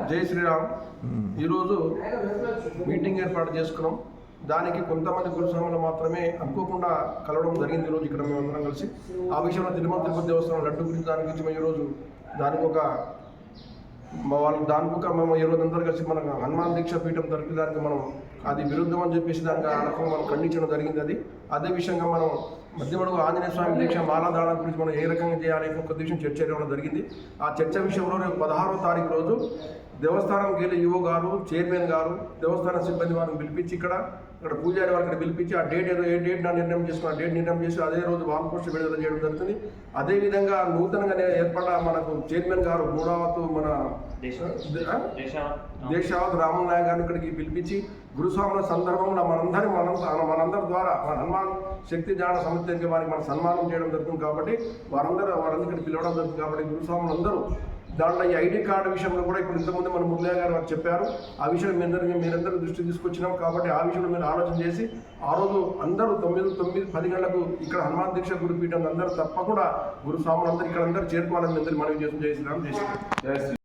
జై శ్రీరామ్. ఈరోజు మీటింగ్ ఏర్పాటు చేసుకున్నాం. దానికి కొంతమంది గురుస్వాములు మాత్రమే అనుకోకుండా కలవడం జరిగింది. ఈరోజు ఇక్కడ మేము అందరం కలిసి ఆ విషయంలో తిరుమల తిరుపతి దేవస్థానం లడ్డు గురించి దాని గురించి మేము ఈరోజు దానికి ఒక మేము ఈరోజు అందరూ కలిసి మన హనుమాన్ దీక్ష పీఠం తరఫు దానికి మనం అది విరుద్ధం అని చెప్పేసి దానికి ఆ రకంగా మనం ఖండించడం జరిగింది. అదే విషయంగా మనం మధ్యమడుగు ఆంజనేయ స్వామి దీక్ష మాలాధారణ గురించి మనం ఏ రకంగా చేయాలి ఒక విషయం చర్చ చేయడం జరిగింది. ఆ చర్చ విషయంలో రేపు 16వ తారీఖు రోజు దేవస్థానంకి వెళ్ళి ఈవో గారు, చైర్మన్ గారు, దేవస్థాన సిబ్బంది వారిని పిలిపించి ఇక్కడ పూజారి వారికి పిలిపించి ఆ డేట్ ఏ డేట్ నిర్ణయం చేసుకుని ఆ డేట్ నిర్ణయం చేసి అదే రోజు వాల్ పోస్ట్ విడుదల చేయడం జరుగుతుంది. అదేవిధంగా నూతనంగా ఏర్పడ్డ మనకు చైర్మన్ గారు మూడవతు మన దేశావత్ రామన్ నాయక్ గారిని ఇక్కడికి పిలిపించి గురుస్వాముల సందర్భంలో మనందరి ద్వారా మన హనుమాన్ శక్తి జ్ఞాన సమితికి వారికి మన సన్మానం చేయడం జరుగుతుంది. కాబట్టి వారందరూ ఇక్కడ పిలవడం జరుగుతుంది. కాబట్టి గురుస్వాములు అందరూ దాంట్లో ఈ ఐడి కార్డు విషయంలో కూడా ఇప్పుడు ఇంతకుముందు మన మురళీ గారు వారు చెప్పారు. ఆ విషయం మీరందరూ దృష్టి తీసుకొచ్చినాం. కాబట్టి ఆ విషయంలో మీరు ఆలోచన చేసి ఆ రోజు అందరూ 9-10 గంటలకు ఇక్కడ హనుమాన్ దీక్ష గురుపీఠం అందరూ తప్పకుండా గురుస్వాములందరూ ఇక్కడ అందరూ చేరుకోవాలని అందరూ మనవి చేసి జై శ్రీరామ్.